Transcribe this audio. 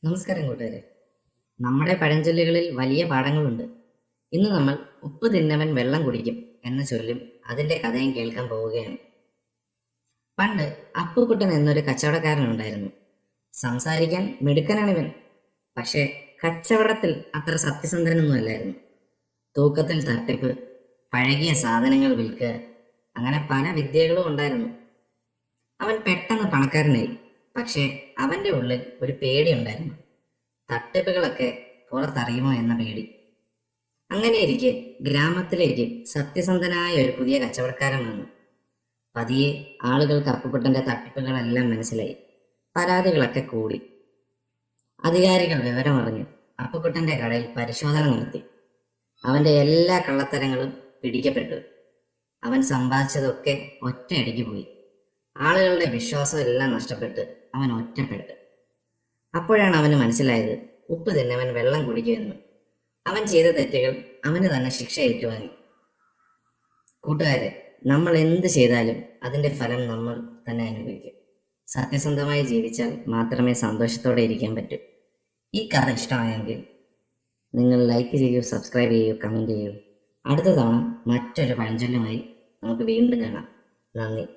നമസ്കാരം കൂട്ടുകാരെ. നമ്മുടെ പഴഞ്ചൊല്ലുകളിൽ വലിയ പാഠങ്ങളുണ്ട്. ഇന്ന് നമ്മൾ ഉപ്പ് തിന്നവൻ വെള്ളം കുടിക്കും എന്ന ചൊല്ലും അതിൻ്റെ കഥയും കേൾക്കാൻ പോവുകയാണ്. പണ്ട് അപ്പുക്കുട്ടൻ എന്നൊരു കച്ചവടക്കാരനുണ്ടായിരുന്നു. സംസാരിക്കാൻ മിടുക്കനാണിവൻ. പക്ഷേ കച്ചവടത്തിൽ അത്ര സത്യസന്ധനൊന്നും അല്ലായിരുന്നു. തൂക്കത്തിൽ തട്ടിപ്പ്, പഴകിയ സാധനങ്ങൾ വിൽക്കുക, അങ്ങനെ പല വിദ്യകളും ഉണ്ടായിരുന്നു. അവൻ പെട്ടെന്ന് പണക്കാരനായി. പക്ഷേ അവൻ്റെ ഉള്ളിൽ ഒരു പേടിയുണ്ടായിരുന്നു. തട്ടിപ്പുകളൊക്കെ പുറത്തറിയുമോ എന്ന പേടി. അങ്ങനെയിരിക്കെ ഗ്രാമത്തിലേക്ക് സത്യസന്ധനായ ഒരു പുതിയ കച്ചവടക്കാരൻ വന്നു. പതിയെ ആളുകൾക്ക് അപ്പുക്കുട്ടൻ്റെ തട്ടിപ്പുകളെല്ലാം മനസ്സിലായി. പരാതികളൊക്കെ കൂടി. അധികാരികൾ വിവരമറിഞ്ഞു അപ്പുക്കുട്ടൻ്റെ കടയിൽ പരിശോധന നടത്തി. അവൻ്റെ എല്ലാ കള്ളത്തരങ്ങളും പിടിക്കപ്പെട്ടു. അവൻ സമ്പാദിച്ചതൊക്കെ ഒറ്റയടിക്ക് പോയി. ആളുകളുടെ വിശ്വാസം എല്ലാം നഷ്ടപ്പെട്ട് അവൻ ഒറ്റപ്പെട്ടു. അപ്പോഴാണ് അവന് മനസ്സിലായത് ഉപ്പ് തിന്നവൻ വെള്ളം കുടിക്കുമെന്ന്. അവൻ ചെയ്ത തെറ്റുകൾ അവന് തന്നെ ശിക്ഷ ഏറ്റുവാങ്ങി. കൂട്ടുകാരെ, നമ്മൾ എന്ത് ചെയ്താലും അതിൻ്റെ ഫലം നമ്മൾ തന്നെ അനുഭവിക്കും. സത്യസന്ധമായി ജീവിച്ചാൽ മാത്രമേ സന്തോഷത്തോടെ ഇരിക്കാൻ പറ്റൂ. ഈ കഥ ഇഷ്ടമായെങ്കിൽ നിങ്ങൾ ലൈക്ക് ചെയ്യൂ, സബ്സ്ക്രൈബ് ചെയ്യൂ, കമൻറ്റ് ചെയ്യൂ. അടുത്ത തവണ മറ്റൊരു പഴഞ്ചൊല്ലുമായി നമുക്ക് വീണ്ടും കാണാം. നന്ദി.